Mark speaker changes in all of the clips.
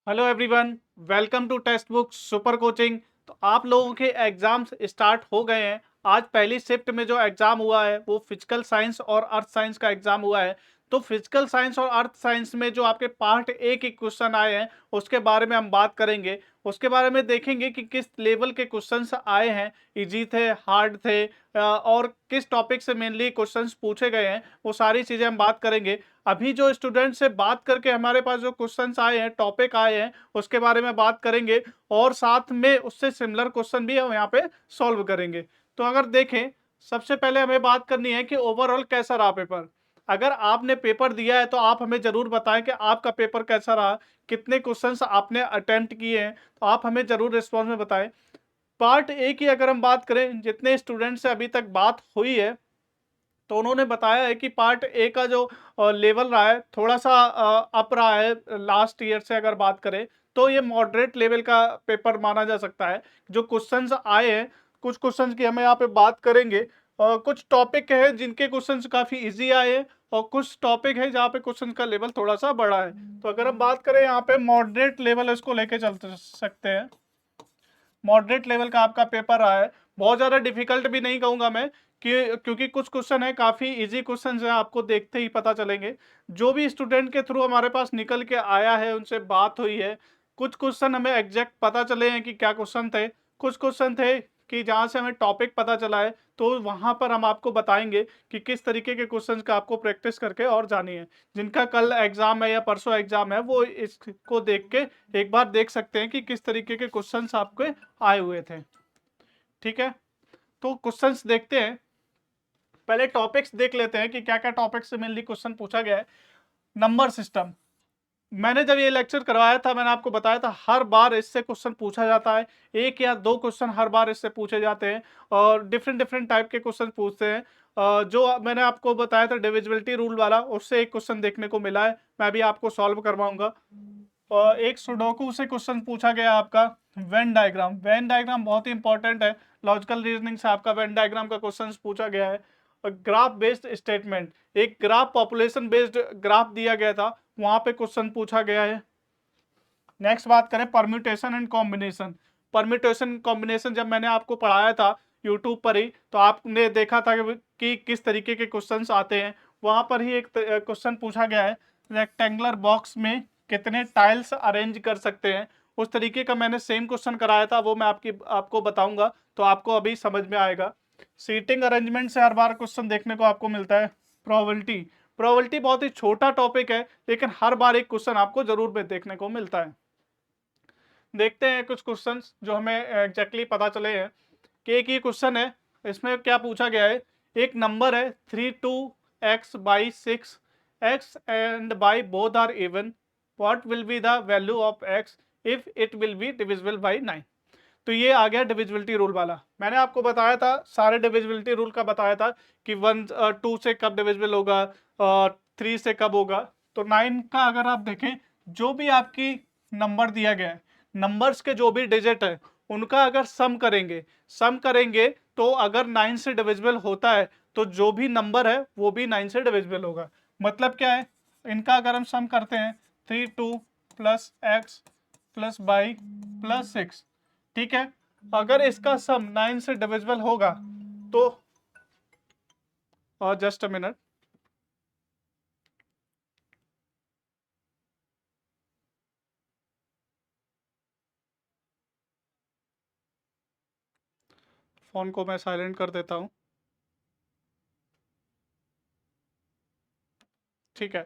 Speaker 1: Hello everyone, welcome to text book super coaching. तो आप लोगों के एग्जाम्स स्टार्ट हो गए हैं। आज पहली शिफ्ट में जो एग्जाम हुआ है वो फिजिकल साइंस और अर्थ साइंस का एग्जाम हुआ है। तो फिजिकल साइंस और अर्थ साइंस में जो आपके पार्ट ए के क्वेश्चन आए हैं उसके बारे में हम बात करेंगे। उसके बारे में देखेंगे कि किस लेवल के क्वेश्चंस आए हैं, इजी थे, हार्ड थे, और किस टॉपिक से मेनली क्वेश्चंस पूछे गए हैं, वो सारी चीज़ें हम बात करेंगे। अभी जो स्टूडेंट से बात करके हमारे पास जो क्वेश्चंस आए हैं, टॉपिक आए हैं, उसके बारे में बात करेंगे और साथ में उससे सिमिलर क्वेश्चन भी हम यहाँ पे सॉल्व करेंगे। तो अगर देखें, सबसे पहले हमें बात करनी है कि ओवरऑल कैसा रहा पेपर। अगर आपने पेपर दिया है तो आप हमें ज़रूर बताएं कि आपका पेपर कैसा रहा, कितने क्वेश्चंस आपने अटेम्प्ट किए हैं, तो आप हमें ज़रूर रिस्पॉन्स में बताएं। पार्ट ए की अगर हम बात करें, जितने स्टूडेंट से अभी तक बात हुई है तो उन्होंने बताया है कि पार्ट ए का जो लेवल रहा है थोड़ा सा अप रहा है लास्ट ईयर से। अगर बात करें तो ये मॉडरेट लेवल का पेपर माना जा सकता है। जो क्वेश्चंस आए हैं, कुछ क्वेश्चंस की हमें यहाँ पे बात करेंगे। कुछ टॉपिक है जिनके क्वेश्चंस काफ़ी इजी आए हैं और कुछ टॉपिक है जहाँ पे क्वेश्चन का लेवल थोड़ा सा बड़ा है। तो अगर हम बात करें यहाँ पे मॉडरेट लेवल, इसको लेके चल सकते हैं। मॉडरेट लेवल का आपका पेपर रहा है। बहुत ज़्यादा डिफिकल्ट भी नहीं कहूँगा मैं, कि क्योंकि कुछ क्वेश्चन है काफ़ी इजी क्वेश्चन है, आपको देखते ही पता चलेंगे। जो भी स्टूडेंट के थ्रू हमारे पास निकल के आया है, उनसे बात हुई है, कुछ क्वेश्चन हमें एग्जैक्ट पता चले हैं कि क्या क्वेश्चन थे। कुछ क्वेश्चन थे कि जहाँ से हमें टॉपिक पता चला है, तो वहाँ पर हम आपको बताएंगे कि किस तरीके के क्वेश्चन का आपको प्रैक्टिस करके और जानी है। जिनका कल एग्जाम है या परसों एग्जाम है, वो इसको देख के एक बार देख सकते हैं कि किस तरीके के क्वेश्चंस आपके आए हुए थे। ठीक है, तो क्वेश्चंस देखते हैं। पहले टॉपिक्स देख लेते हैं कि क्या क्या टॉपिक से मेनली क्वेश्चन पूछा गया है। नंबर सिस्टम, मैंने जब ये लेक्चर करवाया था मैंने आपको बताया था हर बार इससे क्वेश्चन पूछा जाता है। एक या दो क्वेश्चन हर बार इससे पूछे जाते हैं और डिफरेंट डिफरेंट टाइप के क्वेश्चन पूछते हैं। जो मैंने आपको बताया था डिविजिबिलिटी रूल वाला, उससे एक क्वेश्चन देखने को मिला है, मैं भी आपको सॉल्व करवाऊंगा। और एक सुडोकू से क्वेश्चन पूछा गया आपका वेन डायग्राम। वेन डायग्राम बहुत ही इंपॉर्टेंट है, लॉजिकल रीजनिंग से आपका वेन डायग्राम का क्वेश्चन पूछा गया है। और ग्राफ बेस्ड स्टेटमेंट, एक ग्राफ पॉपुलेशन बेस्ड ग्राफ दिया गया था, वहां पे क्वेश्चन पूछा गया है। नेक्स्ट बात करें permutation and combination. Permutation combination जब मैंने आपको पढ़ाया था यूट्यूब पर ही, तो आपने देखा था कि किस तरीके के क्वेश्चंस आते हैं। वहां पर ही एक क्वेश्चन पूछा गया है, रेक्टेंगुलर बॉक्स में कितने टाइल्स अरेंज कर सकते हैं। उस तरीके का मैंने सेम क्वेश्चन कराया था, वो मैं आपको बताऊंगा, तो आपको अभी समझ में आएगा। सीटिंग अरेंजमेंट से हर बार क्वेश्चन देखने को आपको मिलता है। प्रोबेबिलिटी, प्रोबेबिलिटी बहुत ही छोटा टॉपिक है, लेकिन हर बार एक क्वेश्चन आपको जरूर में देखने को मिलता है। देखते हैं कुछ क्वेश्चंस जो हमें एग्जैक्टली पता चले हैं कि एक ये क्वेश्चन है। इसमें क्या पूछा गया है, एक नंबर है 32x/6, x and y both are even, what will be the value of x if it will be divisible by 9। तो ये आ गया डिविजिबिलिटी रूल वाला। मैंने आपको बताया था, सारे डिविजिबिलिटी रूल का बताया था कि 2 से कब डिविजिबल होगा और 3 से कब होगा। तो 9 का अगर आप देखें, जो भी आपकी नंबर दिया गया है, नंबर्स के जो भी डिजिट है उनका अगर सम करेंगे तो अगर 9 से डिविजिबल होता है तो जो भी नंबर है वो भी 9 से डिविजिबल होगा। मतलब क्या है, इनका अगर हम सम करते हैं 32 plus X plus Y plus 6, ठीक है, अगर इसका सम 9 से डिविजिबल होगा तो, और जस्ट अ मिनट, फोन को मैं साइलेंट कर देता हूं। ठीक है,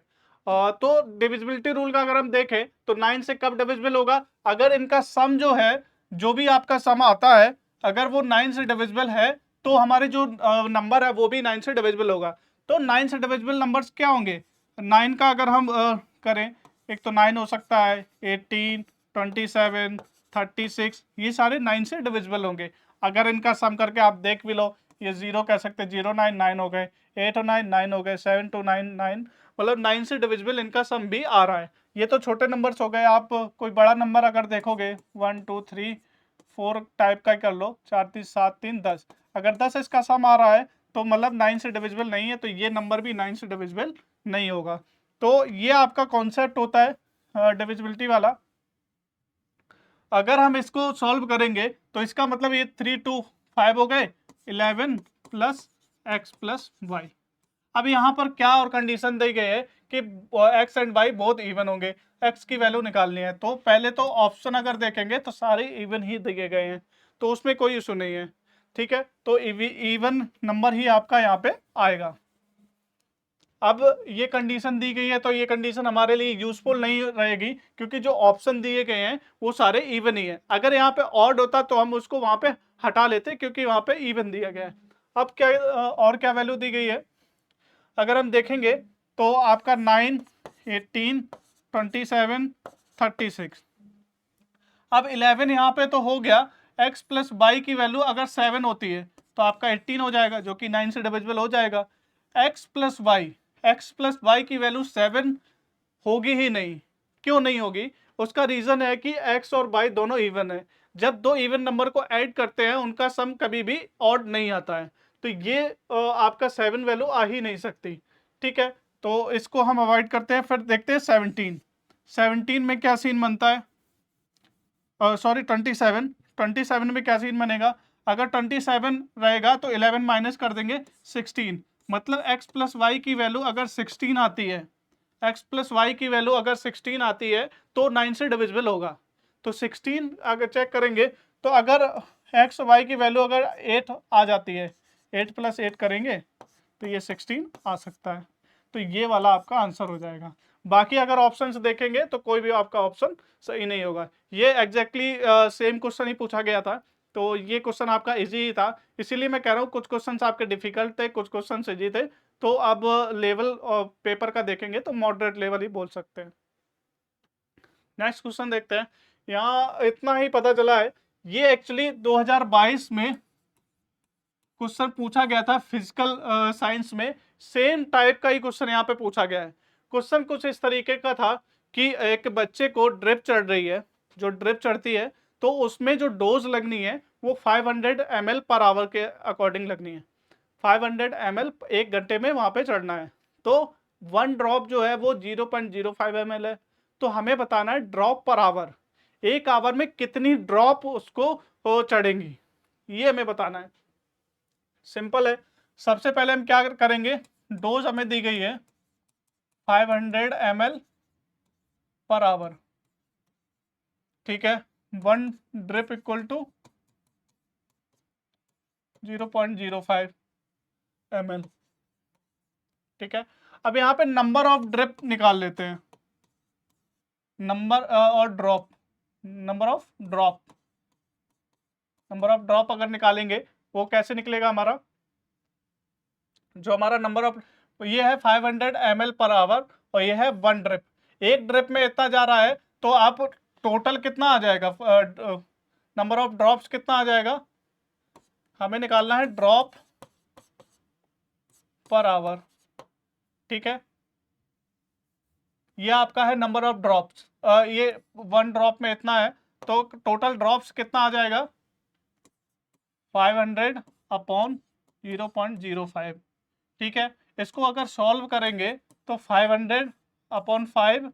Speaker 1: तो डिविजिबिलिटी रूल का अगर हम देखें तो 9 से कब डिविजिबल होगा, अगर इनका सम जो है, जो भी आपका सम आता है, अगर वो 9 से डिविजिबल है तो हमारे जो नंबर है वो भी 9 से डिविजिबल होगा। तो 9 से डिविजिबल नंबर्स क्या होंगे, 9 का अगर हम करें, एक तो 9 हो सकता है, 18, 27, 36, ये सारे 9 से डिविजिबल होंगे। अगर इनका सम करके आप देख भी लो, ये 0 कह सकते हैं, 0 9 9 हो गए, 8 और 9 9 हो गए, 7 2 9 9, मतलब 9 से डिविजिबल इनका सम भी आ रहा है। ये तो छोटे नंबर्स हो गए। आप कोई बड़ा नंबर अगर देखोगे, 1 2 3 4 टाइप का ही कर लो, 4 3 7 3 10, अगर 10 इसका सम आ रहा है तो मतलब 9 से डिविजिबल नहीं है, तो ये नंबर भी 9 से डिविजिबल नहीं होगा। तो ये आपका कॉन्सेप्ट होता है डिविजिबिलिटी वाला। अगर हम इसको सॉल्व करेंगे तो इसका मतलब ये 3 2 5 हो गए, 11 प्लस एक्स प्लस वाई। अब यहाँ पर क्या और कंडीशन दी गई है कि एक्स एंड वाई बहुत इवन होंगे, एक्स की वैल्यू निकालनी है। तो पहले तो ऑप्शन अगर देखेंगे तो सारे इवन ही दिए गए हैं, तो उसमें कोई इशू नहीं है। ठीक है, तो इवन नंबर ही आपका यहाँ पे आएगा। अब ये कंडीशन दी गई है तो ये कंडीशन हमारे लिए यूजफुल नहीं रहेगी, क्योंकि जो ऑप्शन दिए गए हैं वो सारे इवन ही है। अगर यहाँ पे ऑड होता तो हम उसको वहां पे हटा लेते, क्योंकि वहां पे इवन दिया गया है। अब क्या और क्या वैल्यू दी गई है, अगर हम देखेंगे तो आपका 9 18 27 36। अब 11 यहाँ पे तो हो गया, x प्लस वाई की वैल्यू अगर 7 होती है तो आपका 18 हो जाएगा, जो कि 9 से डिविजिबल हो जाएगा। x प्लस वाई की वैल्यू 7 होगी ही नहीं। क्यों नहीं होगी, उसका रीजन है कि x और y दोनों इवन है। जब दो इवन नंबर को ऐड करते हैं उनका सम कभी भी ऑड नहीं आता है, तो ये आपका 7 वैल्यू आ ही नहीं सकती। ठीक है, तो इसको हम अवॉइड करते हैं। फिर देखते हैं 17 में क्या सीन बनता है, सॉरी 27 में क्या सीन बनेगा। अगर 27 रहेगा तो 11 माइनस कर देंगे 16, मतलब x प्लस वाई की वैल्यू अगर 16 आती है, x प्लस वाई की वैल्यू अगर 16 आती है तो 9 से डिविजिबल होगा। तो 16 अगर चेक करेंगे तो अगर x वाई की वैल्यू अगर 8 आ जाती है, 8 प्लस 8 करेंगे तो ये 16 आ सकता है। तो ये वाला आपका आंसर हो जाएगा। बाकी अगर ऑप्शंस देखेंगे तो कोई भी आपका ऑप्शन सही नहीं होगा। ये एग्जैक्टली सेम क्वेश्चन ही पूछा गया था, तो ये क्वेश्चन आपका इजी ही था। इसीलिए मैं कह रहा हूँ कुछ क्वेश्चंस आपके डिफिकल्ट थे, कुछ क्वेश्चन इजी थे। तो अब लेवल पेपर का देखेंगे तो मॉडरेट लेवल ही बोल सकते हैं। नेक्स्ट क्वेश्चन देखते हैं। यहाँ इतना ही पता चला है, ये एक्चुअली 2022 में क्वेश्चन पूछा गया था फिजिकल साइंस में। सेम टाइप का ही क्वेश्चन यहाँ पे पूछा गया है। क्वेश्चन कुछ इस तरीके का था कि एक बच्चे को ड्रिप चढ़ रही है, जो ड्रिप चढ़ती है तो उसमें जो डोज लगनी है वो 500 ml पर आवर के अकॉर्डिंग लगनी है। 500 ml एक घंटे में वहां पे चढ़ना है। तो 1 ड्रॉप जो है वो 0.05 ml है। तो हमें बताना है ड्रॉप पर आवर, एक आवर में कितनी ड्रॉप उसको चढ़ेंगी, ये हमें बताना है। सिंपल है, सबसे पहले हम क्या करेंगे, डोज हमें दी गई है 500 ml पर आवर। ठीक है, 1 ड्रिप इक्वल टू 0.05 ml। ठीक है, अब यहाँ पे नंबर ऑफ ड्रिप निकाल लेते हैं, नंबर और ड्रॉप, नंबर ऑफ ड्रॉप अगर निकालेंगे वो कैसे निकलेगा हमारा, जो हमारा नंबर ऑफ, ये है 500 ml पर आवर और ये है 1 ड्रिप। एक ड्रिप में इतना जा रहा है तो आप टोटल कितना आ जाएगा, नंबर ऑफ ड्रॉप्स कितना आ जाएगा, हमें निकालना है ड्रॉप पर आवर। ठीक है, ये आपका है नंबर ऑफ ड्रॉप्स, ये 1 ड्रॉप में इतना है तो टोटल ड्रॉप्स कितना आ जाएगा 500 अपॉन 0.05। ठीक है, इसको अगर सॉल्व करेंगे तो 500 अपॉन 5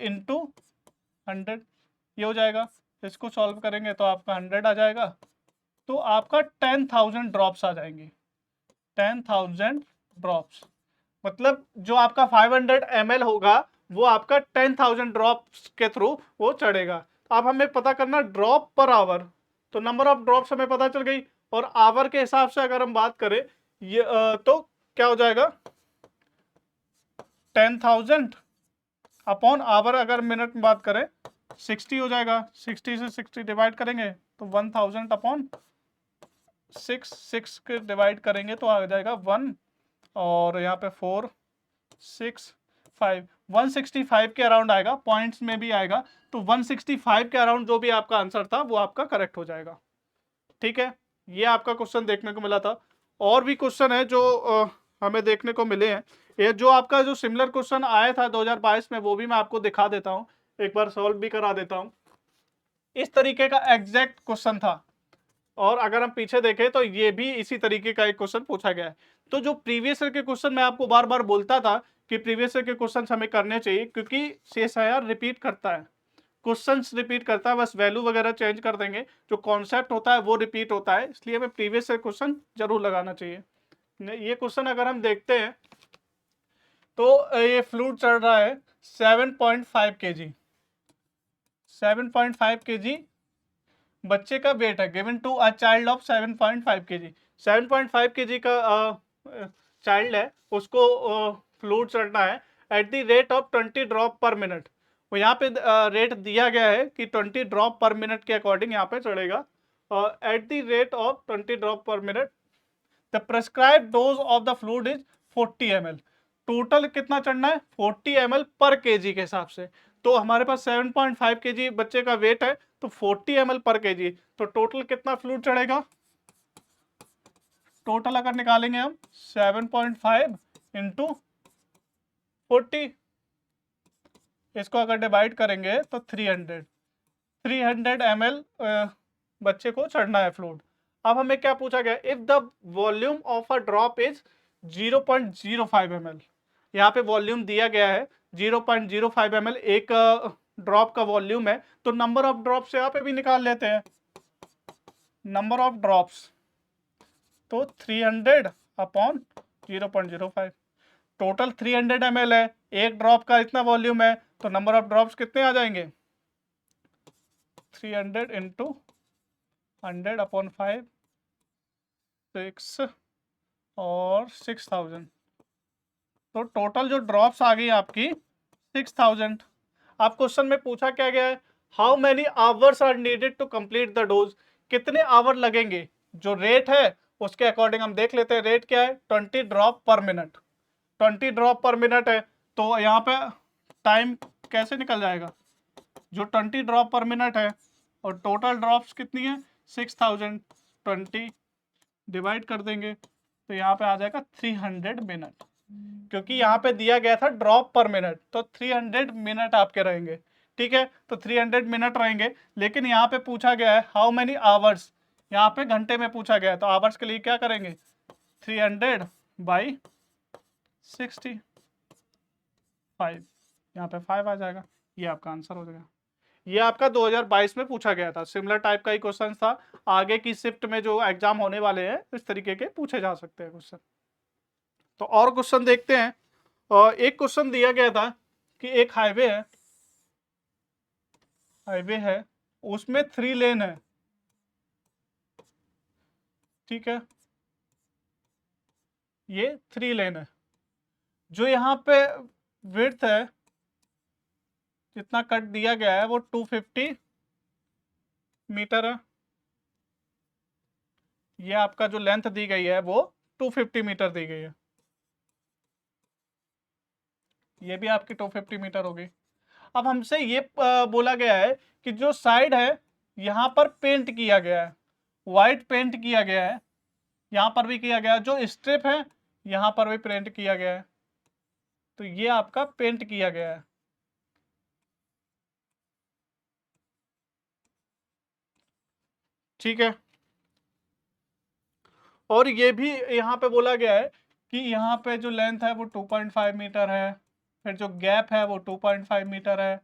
Speaker 1: इंटू 100 ये हो जाएगा। इसको सॉल्व करेंगे तो आपका 100 आ जाएगा, तो आपका 10,000 ड्रॉप्स आ जाएंगे। 10,000 ड्रॉप्स मतलब जो आपका 500 ml होगा वो आपका 10,000 ड्रॉप्स के थ्रू वो चढ़ेगा। अब हमें पता करना ड्रॉप पर आवर, तो नंबर ऑफ ड्रॉप्स हमें पता चल गई, और आवर के हिसाब से अगर हम बात करें ये तो क्या हो जाएगा 10,000 अपॉन आवर, अगर मिनट में बात करें 60 हो जाएगा। 60 से 60 डिवाइड करेंगे तो 1000 अपॉन 6 के डिवाइड करेंगे तो आ जाएगा 1, और यहाँ पे 4 6 5 165 के अराउंड आएगा, पॉइंट्स में भी आएगा। तो 165 के अराउंड जो भी आपका आंसर था वो आपका करेक्ट हो जाएगा। ठीक है, ये आपका क्वेश्चन देखने को मिला था। और भी क्वेश्चन है जो हमें देखने को मिले हैं। ये जो आपका जो सिमिलर क्वेश्चन आया था 2022 में वो भी मैं आपको दिखा देता हूँ, एक बार सॉल्व भी करा देता हूँ। इस तरीके का एग्जैक्ट क्वेश्चन था, और अगर हम पीछे देखें तो ये भी इसी तरीके का एक क्वेश्चन पूछा गया है। तो जो प्रीवियस ईयर के क्वेश्चन मैं आपको बार बार बोलता था कि प्रीवियस ईयर के क्वेश्चन हमें करने चाहिए, क्योंकि CSIR रिपीट करता है। क्वेश्चंस रिपीट करता है, बस वैल्यू वगैरह चेंज कर देंगे, जो कॉन्सेप्ट होता है वो रिपीट होता है, इसलिए हमें प्रीवियस से क्वेश्चन जरूर लगाना चाहिए। ये क्वेश्चन अगर हम देखते हैं तो ये फ्लूइड चढ़ रहा है 7.5 kg, 7.5 kg बच्चे का वेट है, given to a child of 7.5 kg। 7.5 kg का चाइल्ड है, उसको फ्लूइड चढ़ना है at the rate of 20 drop per minute. वो यहाँ पे रेट दिया गया है कि 20 ड्रॉप पर मिनट के अकॉर्डिंग यहाँ पे चढ़ेगा, eight the rate of 20 drop per minute. The prescribe dose of the fluid is 40 ml। Total कितना चढ़ना है 40 ml पर केजी के हिसाब से। तो हमारे पास 7.5 kg बच्चे का वेट है, तो 40 ml पर केजी, तो टोटल कितना फ्लूइड चढ़ेगा? टोटल अगर निकालेंगे हम 7.5 इंटू 40, इसको अगर डिवाइड करेंगे तो 300 ml बच्चे को चढ़ना है फ्लूइड। अब हमें क्या पूछा गया, if the volume of a drop is 0.05 ml। यहाँ पे वॉल्यूम दिया गया है 0.05 ml एक ड्रॉप का वॉल्यूम है, तो नंबर ऑफ ड्रॉप्स यहाँ पे भी निकाल लेते हैं। नंबर ऑफ ड्रॉप्स तो 300 अपॉन 0.05, टोटल 300 ml है, एक ड्रॉप का इतना वॉल्यूम है, तो नंबर ऑफ ड्रॉप्स कितने आ जाएंगे? 300 इंटू 100 अपॉन 5, 6 और 6000, तो टोटल जो ड्रॉप्स आ गई आपकी 6000। आप क्वेश्चन में पूछा क्या गया है, how many hours are needed to complete the dose. कितने आवर लगेंगे? जो रेट है उसके अकॉर्डिंग हम देख लेते हैं, रेट क्या है 20 drop per minute, 20 drop per minute है, तो यहाँ पे टाइम कैसे निकल जाएगा? जो 20 ड्रॉप पर मिनट है और टोटल ड्रॉप्स कितनी है 6000, 20 डिवाइड कर देंगे तो यहाँ पे आ जाएगा 300 मिनट, क्योंकि यहाँ पे दिया गया था ड्रॉप पर मिनट, तो 300 मिनट आपके रहेंगे। ठीक है, तो 300 मिनट रहेंगे, लेकिन यहाँ पे पूछा गया है हाउ मेनी आवर्स, यहाँ पे घंटे में पूछा गया है, तो आवर्स के लिए क्या करेंगे 300 बाई 65, यहाँ पे 5 आ जाएगा, ये आपका आंसर हो जाएगा। ये आपका 2022 में पूछा गया था, सिमिलर टाइप का ही क्वेश्चन था। आगे की शिफ्ट में जो एग्जाम होने वाले हैं इस तरीके के पूछे जा सकते हैं क्वेश्चन। तो और क्वेश्चन देखते हैं। और एक क्वेश्चन दिया गया था कि एक हाईवे है उसमें 3 लेन है। ठीक है, ये 3 लेन है, जो यहाँ पे विड्थ है जितना कट दिया गया है वो 250 मीटर है। ये आपका जो लेंथ दी गई है वो 250 मीटर दी गई है, ये भी आपकी 250 मीटर होगी। अब हमसे ये बोला गया है कि जो साइड है यहाँ पर पेंट किया गया है, वाइट पेंट किया गया है, यहाँ पर भी किया गया है, जो स्ट्रिप है यहाँ पर भी पेंट किया गया है, तो ये आपका पेंट किया गया है। ठीक है, और ये भी यहाँ पे बोला गया है कि यहाँ पे जो लेंथ है वो 2.5 मीटर है, फिर जो गैप है वो 2.5 मीटर है,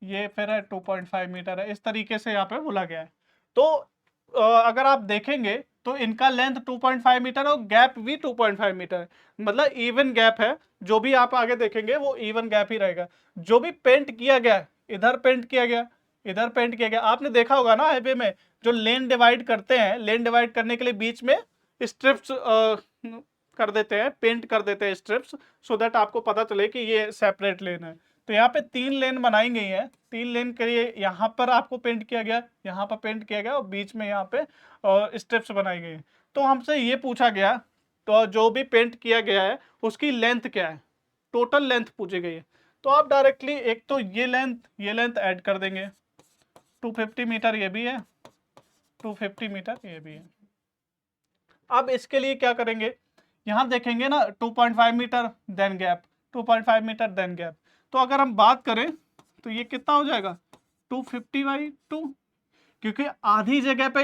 Speaker 1: ये फिर है 2.5 मीटर है, इस तरीके से यहाँ पे बोला गया है। तो अगर आप देखेंगे तो इनका लेंथ 2.5 मीटर और गैप भी 2.5 मीटर है, मतलब इवन गैप है। जो भी आप आगे देखेंगे वो इवन गैप ही रहेगा। जो भी पेंट किया गया, इधर पेंट किया गया, इधर पेंट किया गया, आपने देखा होगा ना हाईवे में जो लेन डिवाइड करते हैं, लेन डिवाइड करने के लिए बीच में स्ट्रिप्स कर देते हैं, पेंट कर देते हैं स्ट्रिप्स, सो दैट आपको पता चले कि ये सेपरेट लेन है। तो यहाँ पे 3 लेन बनाई गई है, 3 लेन के लिए यहाँ पर आपको पेंट किया गया, यहाँ पर पेंट किया गया और बीच में यहाँ पे स्टेप्स बनाई गई। तो हमसे ये पूछा गया, तो जो भी पेंट किया गया है उसकी लेंथ क्या है, टोटल लेंथ पूछी गई है। तो आप डायरेक्टली एक तो ये लेंथ ऐड कर देंगे, 250 मीटर ये भी है, 250 मीटर ये भी है। अब इसके लिए क्या करेंगे, यहाँ देखेंगे ना 2.5 metre then gap, 2.5 metre then gap, तो अगर हम बात करें तो ये कितना हो जाएगा 250/2, क्योंकि आधी जगह पे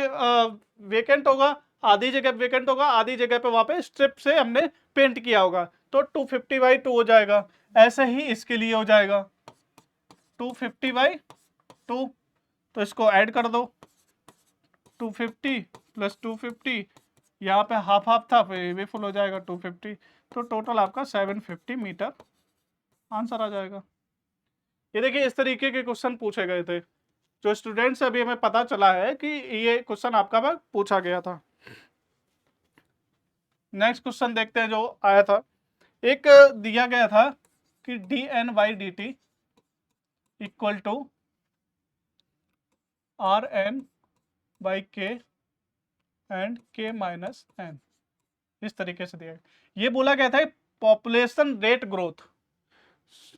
Speaker 1: वेकेंट होगा, आधी जगह वेकेंट होगा, आधी जगह पे वहां पे स्ट्रिप से हमने पेंट किया होगा, तो 250/2 हो जाएगा। ऐसे ही इसके लिए हो जाएगा 250/2, 2, तो इसको ऐड कर दो, 250 प्लस 250, यहाँ पे हाफ हाफ था, फिर ये भी फुल हो जाएगा 250, तो टोटल आपका 750 मीटर आंसर आ जाएगा। ये देखिए इस तरीके के क्वेश्चन पूछे गए थे, जो स्टूडेंट्स अभी हमें पता चला है कि ये क्वेश्चन आपका बार पूछा गया था। नेक्स्ट क्वेश्चन देखते हैं जो आया था। एक दिया गया था कि D N by D T equal to R N by K and K minus N, इस तरीके से दिया गया। ये बोला गया था पॉपुलेशन रेट ग्रोथ,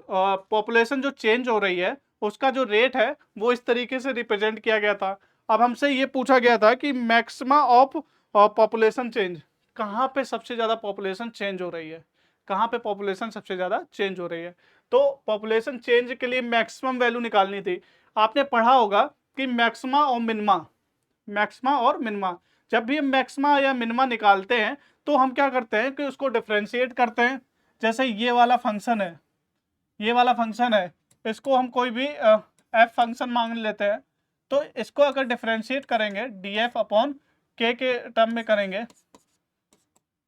Speaker 1: पॉपुलेशन जो चेंज हो रही है उसका जो रेट है वो इस तरीके से रिप्रेजेंट किया गया था। अब हमसे ये पूछा गया था कि मैक्सिमा ऑफ पॉपुलेशन चेंज, कहाँ पे सबसे ज़्यादा पॉपुलेशन चेंज हो रही है, कहाँ पे पॉपुलेशन सबसे ज़्यादा चेंज हो रही है। तो पॉपुलेशन चेंज के लिए मैक्सिमम वैल्यू निकालनी थी। आपने पढ़ा होगा कि मैक्सिमा और मिनिमा, मैक्सिमा और मिनिमा, जब भी हम मैक्सिमा या मिनिमा निकालते हैं तो हम क्या करते हैं कि उसको डिफ्रेंशिएट करते हैं। जैसे ये वाला फंक्शन है, ये वाला फंक्शन है, इसको हम कोई भी एफ फंक्शन मान लेते हैं, तो इसको अगर डिफरेंशिएट करेंगे डी एफ अपॉन के टर्म में करेंगे,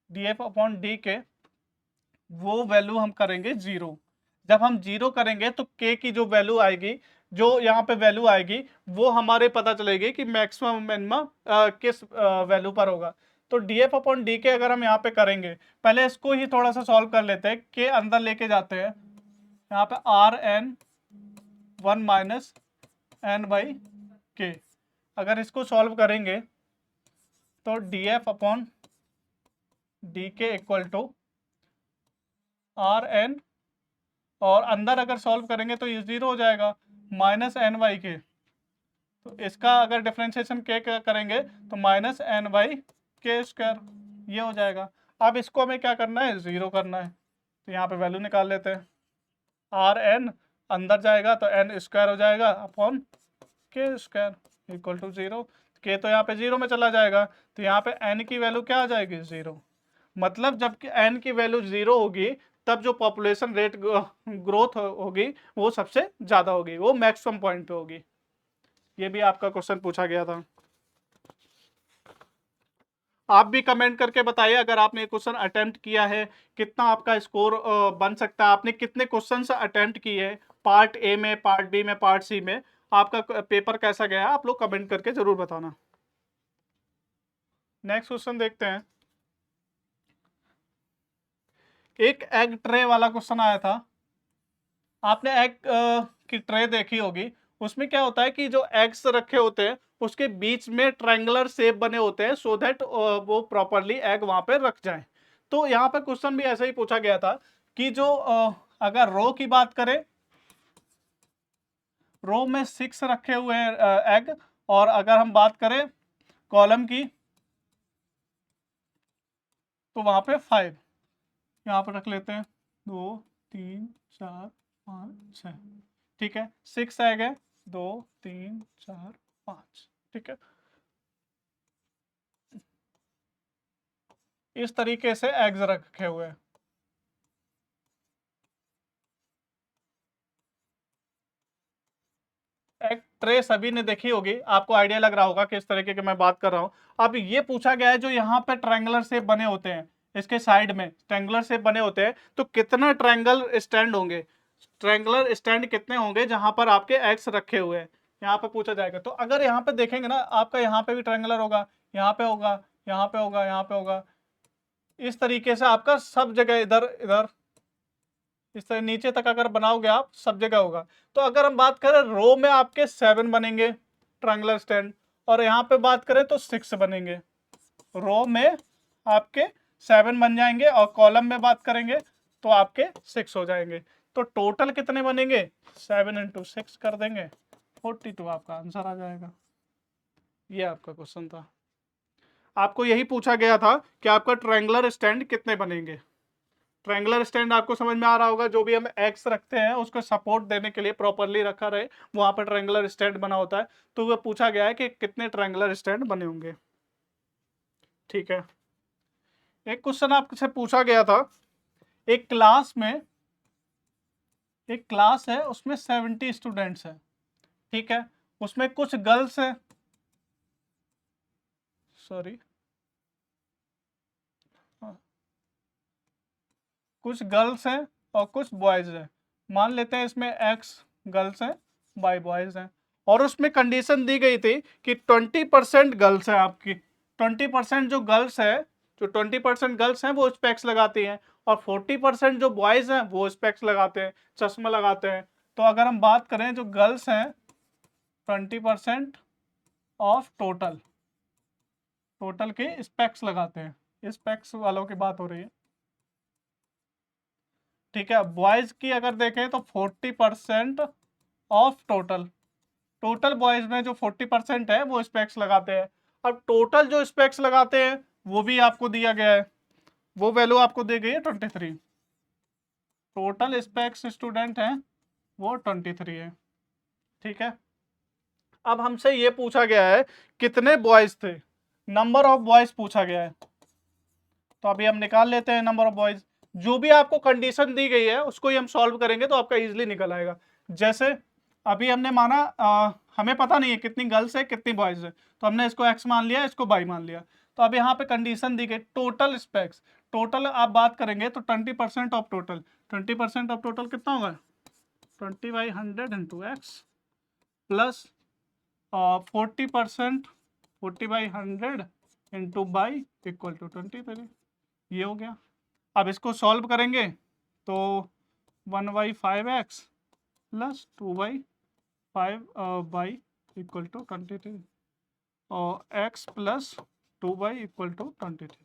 Speaker 1: डी एफ अपॉन डी के, वो वैल्यू हम करेंगे जीरो। जब हम जीरो करेंगे तो के की जो वैल्यू आएगी, जो यहाँ पे वैल्यू आएगी, वो हमारे पता चलेगी कि मैक्सिमम मिनिमम किस वैल्यू पर होगा। तो डी एफ अपॉन डी के अगर हम यहाँ पे करेंगे, पहले इसको ही थोड़ा सा सॉल्व कर लेते हैं, के अंदर लेके जाते हैं, यहाँ पे R N 1 minus N by K, अगर इसको सॉल्व करेंगे तो D F upon D K equal to R N, और अंदर अगर सॉल्व करेंगे तो ये जीरो हो जाएगा, माइनस एन बाई के, तो इसका अगर डिफ्रेंशिएशन के करेंगे तो माइनस एन बाई के स्क्वायर, ये हो जाएगा। अब इसको हमें क्या करना है, जीरो करना है, तो यहाँ पे वैल्यू निकाल लेते हैं, आर एन अंदर जाएगा तो एन स्क्वायर हो जाएगा अपॉन के स्क्वायर इक्वल टू जीरो, के तो यहाँ पे जीरो में चला जाएगा, तो यहाँ पे एन की वैल्यू क्या आ जाएगी, जीरो। मतलब जब एन की वैल्यू जीरो होगी तब जो पॉपुलेशन रेट ग्रोथ होगी वो सबसे ज्यादा होगी, वो मैक्सिमम पॉइंट पे होगी। ये भी आपका क्वेश्चन पूछा गया था। आप भी कमेंट करके बताइए अगर आपने क्वेश्चन अटेम्प्ट किया है, कितना आपका स्कोर बन सकता है, आपने कितने क्वेश्चन अटेम्प्ट किए, पार्ट ए में, पार्ट बी में, पार्ट सी में, आपका पेपर कैसा गया, आप लोग कमेंट करके जरूर बताना। नेक्स्ट क्वेश्चन देखते हैं। एक एग ट्रे वाला क्वेश्चन आया था। आपने एग की ट्रे देखी होगी, उसमें क्या होता है कि जो एग्स रखे होते हैं उसके बीच में ट्रायंगुलर शेप बने होते हैं, सो दैट वो प्रॉपरली एग वहां पे रख जाए। तो यहाँ पे क्वेश्चन भी ऐसा ही पूछा गया था कि जो अगर रो की बात करें, रो में 6 रखे हुए हैं एग, और अगर हम बात करें कॉलम की तो वहां पे 5, यहाँ पर रख लेते हैं 2 3 4 5 6, ठीक है, 6 एग है, 2 3 4 5, ठीक है, इस तरीके से एग्स रखे हुए हैं। एग ट्रे सभी ने देखी होगी, आपको आइडिया लग रहा होगा किस तरीके की मैं बात कर रहा हूं। अब ये पूछा गया है जो यहाँ पे ट्रायंगुलर शेप बने होते हैं, इसके साइड में ट्रायंगुलर शेप बने होते हैं, तो कितना ट्रायंगल स्टैंड होंगे, ट्रायंगुलर स्टैंड कितने होंगे जहां पर आपके एग्स रखे हुए हैं, यहाँ पे पूछा जाएगा। तो अगर यहाँ पे देखेंगे ना, आपका यहाँ पे भी ट्रायंगुलर होगा, यहाँ पे होगा, यहाँ पे होगा, यहाँ पे होगा, इस तरीके से आपका सब जगह इधर इधर इस तरह नीचे तक अगर बनाओगे आप, सब जगह होगा। तो अगर हम बात करें रो में आपके 7 बनेंगे ट्रायंगुलर स्टैंड, और यहाँ पे बात करें तो 6 बनेंगे, रो में आपके 7 बन जाएंगे और कॉलम में बात करेंगे तो आपके 6 हो जाएंगे। तो टोटल कितने बनेंगे, 7 इंटू 6 कर देंगे, 42 आपका आंसर आ जाएगा। ये आपका क्वेश्चन था। आपको यही पूछा गया था कि आपका ट्रायंगुलर स्टैंड कितने बनेंगे। ट्रायंगुलर स्टैंड आपको समझ में आ रहा होगा, जो भी हम एक्स रखते हैं उसको सपोर्ट देने के लिए प्रॉपरली रखा रहे, वहां पर ट्रायंगुलर स्टैंड बना होता है। तो वो पूछा गया है कि कितने ट्रायंगुलर स्टैंड बने होंगे, ठीक है। एक क्वेश्चन आपसे पूछा गया था, एक क्लास में, एक क्लास है उसमें 70 स्टूडेंट्स हैं, ठीक है, उसमें कुछ गर्ल्स हैं, सॉरी कुछ गर्ल्स हैं और कुछ बॉयज हैं। मान लेते हैं इसमें एक्स गर्ल्स हैं, बाई बॉयज हैं, और उसमें कंडीशन दी गई थी कि 20% गर्ल्स है आपकी, 20% जो गर्ल्स है, जो 20% गर्ल्स हैं वो स्पेक्स लगाती हैं, और 40% जो बॉयज हैं वो स्पेक्स लगाते हैं, चश्मा लगाते हैं। तो अगर हम बात करें, जो गर्ल्स हैं 20% ऑफ टोटल, टोटल के स्पेक्स लगाते हैं, स्पेक्स वालों की बात हो रही है। ठीक है, बॉयज की अगर देखें तो 40% ऑफ टोटल, टोटल बॉयज में जो 40% है वो स्पेक्स लगाते हैं। अब टोटल जो स्पेक्स लगाते हैं वो भी आपको दिया गया है, वो वैल्यू आपको दी गई है 23। टोटल स्पेक्स स्टूडेंट हैं वो 23 है। ठीक है, अब हमसे ये पूछा गया है कितने बॉयज थे, नंबर ऑफ बॉयज पूछा गया है। तो अभी हम निकाल लेते हैं नंबर ऑफ बॉयज। जो भी आपको कंडीशन दी गई है उसको ही हम सॉल्व करेंगे तो आपका इजीली निकल आएगा। जैसे अभी हमने माना हमें पता नहीं है कितनी गर्ल्स है कितनी बॉयज है, तो हमने इसको एक्स मान लिया, इसको बाई मान लिया। तो अब यहाँ पे कंडीशन दी गई टोटल स्पेक्स, टोटल आप बात करेंगे तो 20% ऑफ टोटल, 20% ऑफ टोटल कितना होगा, 20/100 into X plus 40%, 40/100 into by equal to 23। ये हो गया। अब इसको सॉल्व करेंगे तो 1/5x plus 2/5 by equal to 23, और x प्लस 2 इक्वल टू 23।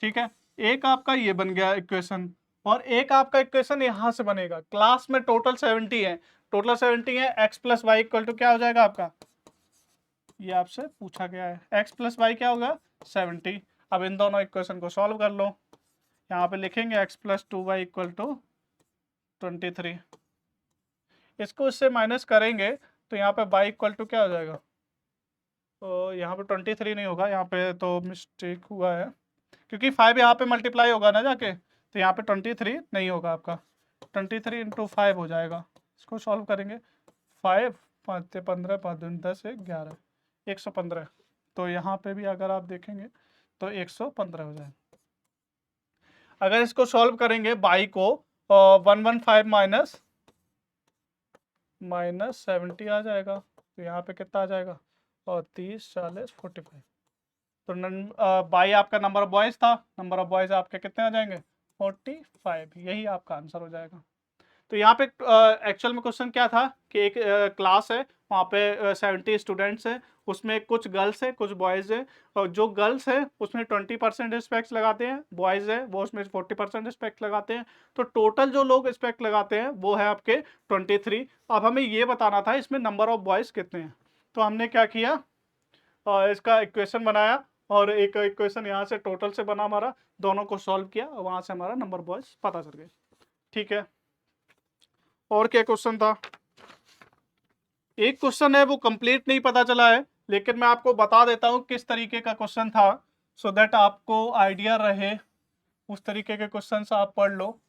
Speaker 1: ठीक है, एक आपका ये बन गया इक्वेशन, और एक आपका इक्वेशन यहां से बनेगा। क्लास में टोटल 70 है, टोटल 70 है, x plus Y equal to क्या हो जाएगा आपका, ये आपसे पूछा गया है, x प्लस वाई क्या होगा 70। अब इन दोनों इक्वेशन को सॉल्व कर लो, यहाँ पे लिखेंगे x plus 2y equal to 23, इसको इससे माइनस करेंगे तो यहाँ पे y इक्वल टू क्या हो जाएगा, तो यहाँ पे 23 नहीं होगा, यहाँ पे तो मिस्टेक हुआ है, क्योंकि 5 यहाँ पे मल्टीप्लाई होगा ना जाके, तो यहाँ पे 23 नहीं होगा आपका, 23 इंटू 5 हो जाएगा। इसको सॉल्व करेंगे, 5 5 15 5 दूनी 10 1 11 115, तो यहाँ पे भी अगर आप देखेंगे तो 115 हो जाएगा। अगर इसको सॉल्व करेंगे बाई को 115 माइनस 70 आ जाएगा, तो यहाँ पे कितना आ जाएगा, और 30 40 45, तो बाई आपका नंबर ऑफ बॉयज था, नंबर ऑफ बॉयज आपके कितने आ जाएंगे 45, यही आपका आंसर हो जाएगा। तो यहाँ पे एक्चुअल में क्वेश्चन क्या था कि एक क्लास है, वहाँ पे 70 स्टूडेंट्स हैं, उसमें कुछ गर्ल्स है कुछ बॉयज़ है, और जो गर्ल्स है उसमें 20% स्पेक्स लगाते हैं, बॉयज़ है वो उसमें 40% स्पेक्स लगाते हैं, तो टोटल जो लोग स्पेक्स लगाते हैं वो है आपके 23। अब हमें ये बताना था इसमें नंबर ऑफ बॉयज़ कितने हैं, तो हमने क्या किया, इसका इक्वेशन बनाया, और एक इक्वेशन यहाँ से टोटल से बना हमारा, दोनों को सॉल्व किया और वहाँ से हमारा नंबर बॉयज़ पता चल गए। ठीक है, और क्या क्वेश्चन था, एक क्वेश्चन है वो कंप्लीट नहीं पता चला है, लेकिन मैं आपको बता देता हूँ किस तरीके का क्वेश्चन था, सो दैट आपको आइडिया रहे, उस तरीके के क्वेश्चन आप पढ़ लो।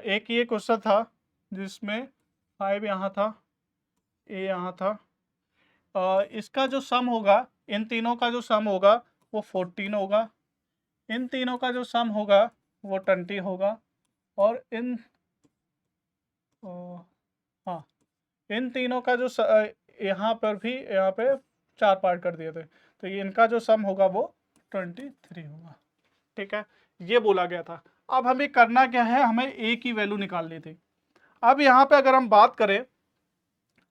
Speaker 1: एक ये क्वेश्चन था जिसमें 5 यहाँ था, ए यहाँ था, इसका जो सम होगा, इन तीनों का जो सम होगा वो 14 होगा, इन तीनों का जो सम होगा वो 20 होगा, और इन हाँ इन तीनों का जो यहाँ पर भी यहाँ पे 4 पार्ट कर दिए थे, तो ये इनका जो सम होगा वो 23 होगा। ठीक है, ये बोला गया था। अब हमें करना क्या है, हमें ए की वैल्यू निकालनी थी। अब यहाँ पे अगर हम बात करें,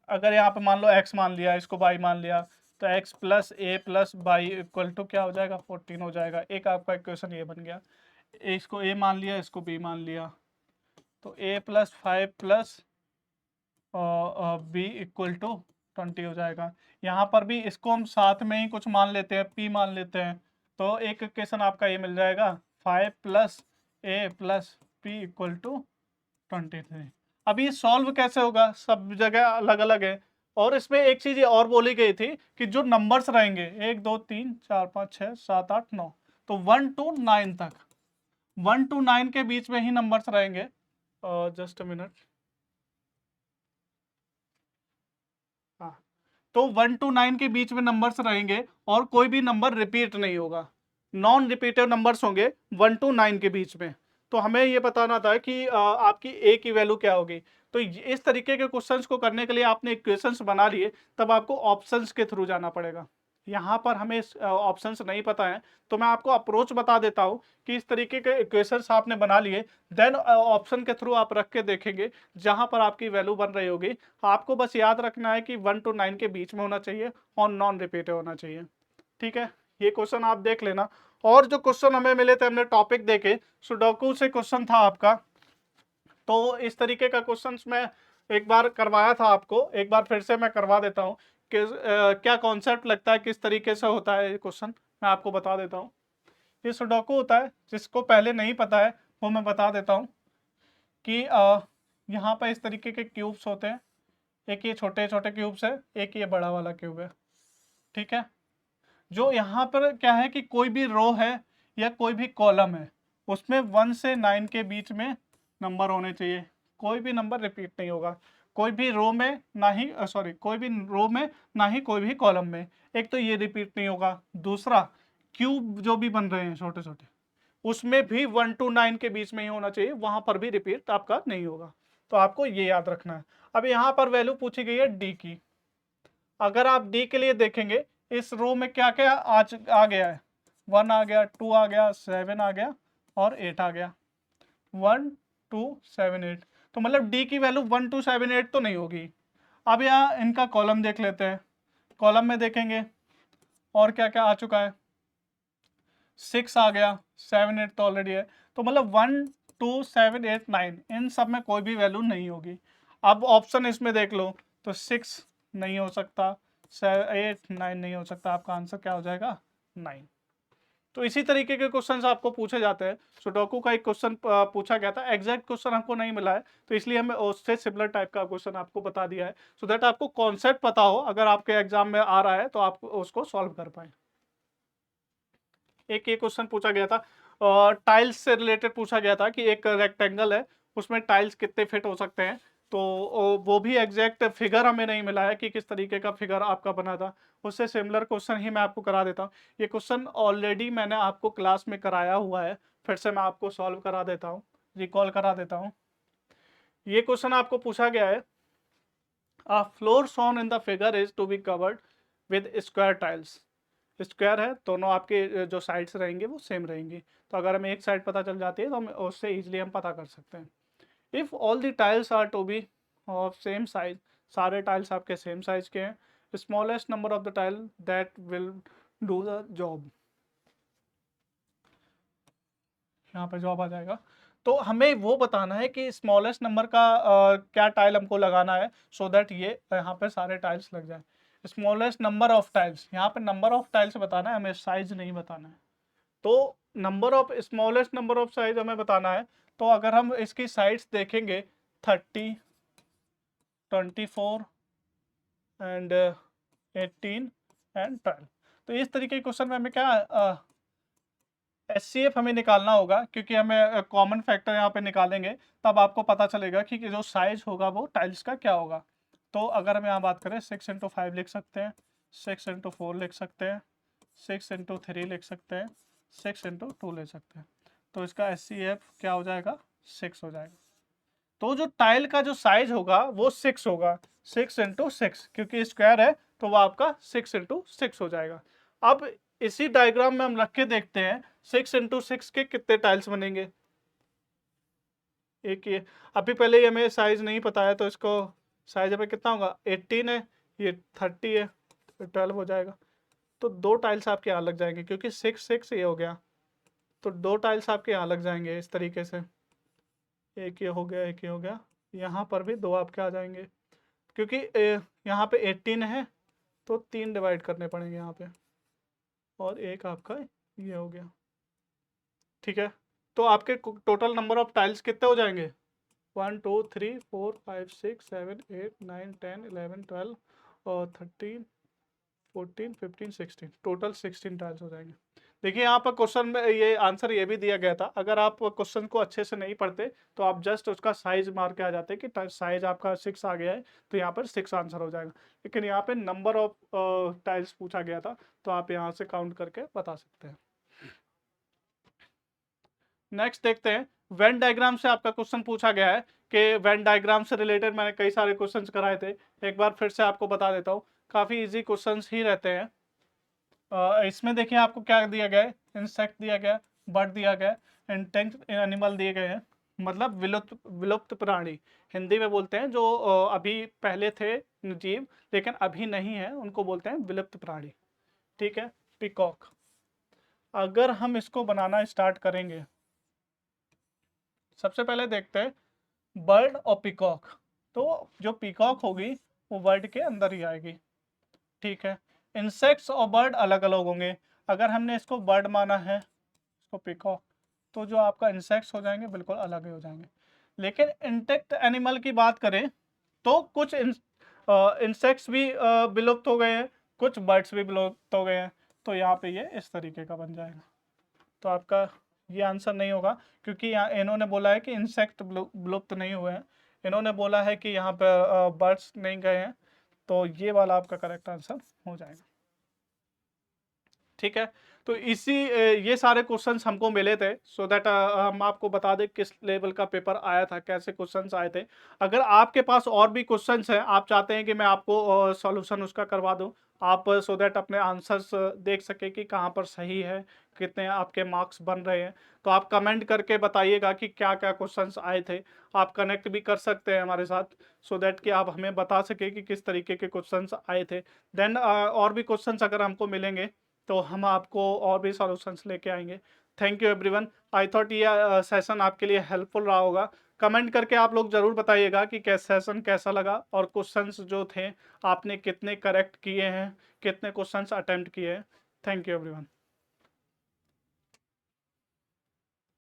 Speaker 1: अगर यहाँ पे मान लो x मान लिया, इसको y मान लिया, तो x plus A plus Y equal to क्या हो जाएगा 14 हो जाएगा। एक आपका इक्वेशन ये बन गया, इसको a मान लिया, इसको b मान लिया, तो a प्लस 5 प्लस बी इक्वल टू 20 हो जाएगा। यहाँ पर भी इसको हम साथ में ही कुछ मान लेते हैं, p मान लेते हैं, तो एक इक्वेशन आपका ये मिल जाएगा 5 plus A plus P equal to 23। अब ये सॉल्व कैसे होगा, सब जगह अलग अलग है। और इसमें एक चीज ये और बोली गई थी कि जो नंबर्स रहेंगे 1 2 3 4 5 6 7 8 9, तो 1 to 9 तक, 1 to 9 के बीच में ही नंबर्स रहेंगे। Just a minute. हाँ, तो 1 to 9 के बीच में नंबर्स रहेंगे और कोई भी नंबर रिपीट नहीं होगा, नॉन रिपीटेड नंबर्स होंगे 1 to 9 के बीच में। तो हमें ये बताना था कि आपकी ए की वैल्यू क्या होगी। तो इस तरीके के क्वेश्चंस को करने के लिए आपने इक्वेशंस बना लिए, तब आपको ऑप्शंस के थ्रू जाना पड़ेगा। यहाँ पर हमें ऑप्शंस नहीं पता है, तो मैं आपको अप्रोच बता देता हूँ कि इस तरीके के इक्वेशंस आपने बना लिए, देन ऑप्शन के थ्रू आप रख के देखेंगे जहां पर आपकी वैल्यू बन रही होगी। आपको बस याद रखना है कि 1 to 9 के बीच में होना चाहिए और नॉन रिपीटेड होना चाहिए। ठीक है, ये क्वेश्चन आप देख लेना। और जो क्वेश्चन हमें मिले थे, हमने टॉपिक देखे, सुडोकू से क्वेश्चन था आपका। तो इस तरीके का क्वेश्चन मैं एक बार करवाया था आपको, एक बार फिर से मैं करवा देता हूँ कि क्या कॉन्सेप्ट लगता है, किस तरीके से होता है ये क्वेश्चन, मैं आपको बता देता हूँ। ये सुडोकू होता है, जिसको पहले नहीं पता है वो मैं बता देता हूँ कि यहाँ पर इस तरीके के क्यूब्स होते हैं। एक ये छोटे छोटे क्यूब्स है, एक ये बड़ा वाला क्यूब है। ठीक है, जो यहाँ पर क्या है कि कोई भी रो है या कोई भी कॉलम है, उसमें 1 से 9 के बीच में नंबर होने चाहिए, कोई भी नंबर रिपीट नहीं होगा, कोई भी रो में ना ही कोई भी रो में ना ही कोई भी कॉलम में। एक तो ये रिपीट नहीं होगा, दूसरा क्यूब जो भी बन रहे हैं छोटे छोटे, उसमें भी 1 to 9 के बीच में ही होना चाहिए, वहां पर भी रिपीट आपका नहीं होगा। तो आपको ये याद रखना है। अब यहाँ पर वैल्यू पूछी गई है डी की। अगर आप डी के लिए देखेंगे, इस रो में क्या क्या आ गया है, 1 आ गया, 2 आ गया, 7 आ गया और 8 आ गया। 1 2 7 8, तो मतलब डी की वैल्यू 1 2 7 8 तो नहीं होगी। अब यहाँ इनका कॉलम देख लेते हैं, कॉलम में देखेंगे और क्या क्या आ चुका है, 6 आ गया, 7 8 तो ऑलरेडी है। तो मतलब 1 2 7 8 9 इन सब में कोई भी वैल्यू नहीं होगी। अब ऑप्शन इसमें देख लो, तो 6 नहीं हो सकता, 8 9 नहीं हो सकता, आपका आंसर क्या हो जाएगा, 9। तो इसी तरीके के क्वेश्चंस आपको पूछे जाते हैं। सुडोकू का एक क्वेश्चन पूछा गया था, एग्जैक्ट क्वेश्चन हमको नहीं मिला है, तो इसलिए हमें उससे सिमिलर टाइप का क्वेश्चन आपको बता दिया है, सो दैट आपको कॉन्सेप्ट पता हो, अगर आपके एग्जाम में आ रहा है तो आप उसको सॉल्व कर पाए। एक ये क्वेश्चन पूछा गया था, टाइल्स से रिलेटेड पूछा गया था कि एक रेक्टेंगल है, उसमें टाइल्स कितने फिट हो सकते हैं। तो वो भी एग्जैक्ट फिगर हमें नहीं मिला है कि किस तरीके का फिगर आपका बना था। उससे सिमिलर क्वेश्चन ही मैं आपको करा देता हूँ। ये क्वेश्चन ऑलरेडी मैंने आपको क्लास में कराया हुआ है, फिर से मैं आपको सॉल्व करा देता हूँ, रिकॉल करा देता हूँ। ये क्वेश्चन आपको पूछा गया है, a floor shown in the figure is to be covered with square tiles. Square है, दोनों आपके जो साइड्स रहेंगे वो सेम रहेंगी, तो अगर हमें एक साइड पता चल जाती है तो हम उससे इजीली हम पता कर सकते हैं। If all the tiles are to be of same size, सारे टाइल्स आपके सेम साइज के हैं, smallest number of the tile that will do the job, यहाँ पे जॉब आ जाएगा। तो हमें वो बताना है कि स्मॉलेस्ट नंबर का क्या टाइल हमको लगाना है, सो दैट ये यहाँ पे सारे टाइल्स लग जाए। स्मॉलेस्ट नंबर ऑफ टाइल्स, यहाँ पे नंबर ऑफ टाइल्स बताना है, हमें साइज नहीं बताना है। तो number of smallest number of size हमें बताना है। तो अगर हम इसकी साइड्स देखेंगे, 30 24 एंड 18 एंड 12, तो इस तरीके के क्वेश्चन में हमें क्या एचसीएफ हमें निकालना होगा, क्योंकि हमें कॉमन फैक्टर यहाँ पे निकालेंगे, तब आपको पता चलेगा कि जो साइज होगा वो टाइल्स का क्या होगा। तो अगर हम यहाँ बात करें, 6 × 5 लिख सकते हैं, 6 × 4 लिख सकते हैं, 6 × 3 लिख सकते हैं, 6 × 2 ले सकते हैं। तो इसका एचसीएफ क्या हो जाएगा, 6 हो जाएगा। तो जो टाइल का जो साइज होगा वो 6 होगा, 6 × 6, क्योंकि स्क्वायर है तो वो आपका 6 × 6 हो जाएगा। अब इसी डायग्राम में हम रख के देखते हैं 6 × 6 के कितने टाइल्स बनेंगे। एक ये अभी पहले ही हमें साइज नहीं पता है, तो इसको साइज हमें कितना होगा, 18 है, ये 30 है, तो 12 हो जाएगा। तो 2 टाइल्स आपके यहाँ लग जाएंगे, क्योंकि 6 6 ये हो गया, तो 2 टाइल्स आपके यहाँ लग जाएंगे इस तरीके से। एक ये हो गया, एक ये हो गया, यहाँ पर भी 2 आपके आ जाएंगे, क्योंकि यहाँ पे 18 है तो 3 डिवाइड करने पड़ेंगे यहाँ पे, और एक आपका ये हो गया। ठीक है, तो आपके टोटल नंबर ऑफ टाइल्स कितने हो जाएंगे, 1 2 3 4 5 6 7 8 9 10 11 12 और 13, 14, 15, 16, टोटल 16 टाइल्स हो जाएंगे। देखिए यहाँ पर क्वेश्चन में ये आंसर ये भी दिया गया था, अगर आप क्वेश्चन को अच्छे से नहीं पढ़ते तो आप जस्ट उसका साइज मार के आ जाते कि साइज आपका 6 आ गया है, तो यहाँ पर 6 आंसर हो जाएगा। लेकिन यहाँ पे नंबर ऑफ टाइल्स पूछा गया था, तो आप यहाँ से काउंट करके बता सकते हैं। नेक्स्ट देखते हैं, वेन डायग्राम से आपका क्वेश्चन पूछा गया है कि वेन डायग्राम से रिलेटेड मैंने कई सारे क्वेश्चंस कराए थे, एक बार फिर से आपको बता देता हूँ, काफ़ी इजी क्वेश्चंस ही रहते हैं। इसमें देखिए आपको क्या दिया गया है, इंसेक्ट दिया गया, बर्ड दिया गया, इंटेक्ट एनिमल दिए गए हैं, मतलब विलुप्त विलुप्त प्राणी, हिंदी में बोलते हैं जो अभी पहले थे जीव लेकिन अभी नहीं है, उनको बोलते हैं विलुप्त प्राणी। ठीक है, पीकॉक। अगर हम इसको बनाना स्टार्ट करेंगे, सबसे पहले देखते हैं बर्ड और पीकॉक। तो जो पीकॉक होगी वो बर्ड के अंदर ही आएगी। ठीक है, इंसेक्ट्स और बर्ड अलग अलग होंगे। अगर हमने इसको बर्ड माना है, इसको पीकॉक, तो जो आपका इंसेक्ट्स हो जाएंगे बिल्कुल अलग ही हो जाएंगे। लेकिन इंटेक्ट एनिमल की बात करें तो कुछ इंसेक्ट्स भी विलुप्त हो गए हैं, कुछ बर्ड्स भी विलुप्त हो गए हैं, तो यहाँ पे ये इस तरीके का बन जाएगा। तो आपका ये आंसर नहीं होगा, क्योंकि यहाँ इन्होंने बोला है कि इंसेक्ट विलुप्त नहीं हुए हैं, इन्होंने बोला है कि यहाँ पर बर्ड्स नहीं गए हैं, तो ये वाला आपका करेक्ट आंसर हो जाएगा। ठीक है, तो ये सारे क्वेश्चंस हमको मिले थे सो दैट हम आपको बता दें किस लेवल का पेपर आया था, कैसे क्वेश्चंस आए थे। अगर आपके पास और भी क्वेश्चंस हैं, आप चाहते हैं कि मैं आपको सॉल्यूशन उसका करवा दूं, आप सो दैट अपने आंसर्स देख सके कि कहाँ पर सही है, कितने आपके मार्क्स बन रहे हैं, तो आप कमेंट करके बताइएगा कि क्या क्या क्वेश्चंस आए थे। आप कनेक्ट भी कर सकते हैं हमारे साथ सो दैट कि आप हमें बता सके कि किस तरीके के क्वेश्चंस आए थे। देन और भी क्वेश्चंस अगर हमको मिलेंगे तो हम आपको और भी सॉल्यूशंस लेके आएंगे। Thank you everyone, I thought ये सेशन आपके लिए हेल्पफुल रहा होगा। कमेंट करके आप लोग ज़रूर बताइएगा कि सेशन कैसा लगा और क्वेश्चंस जो थे आपने कितने करेक्ट किए हैं, कितने क्वेश्चंस अटेम्प्ट किए हैं। Thank you everyone.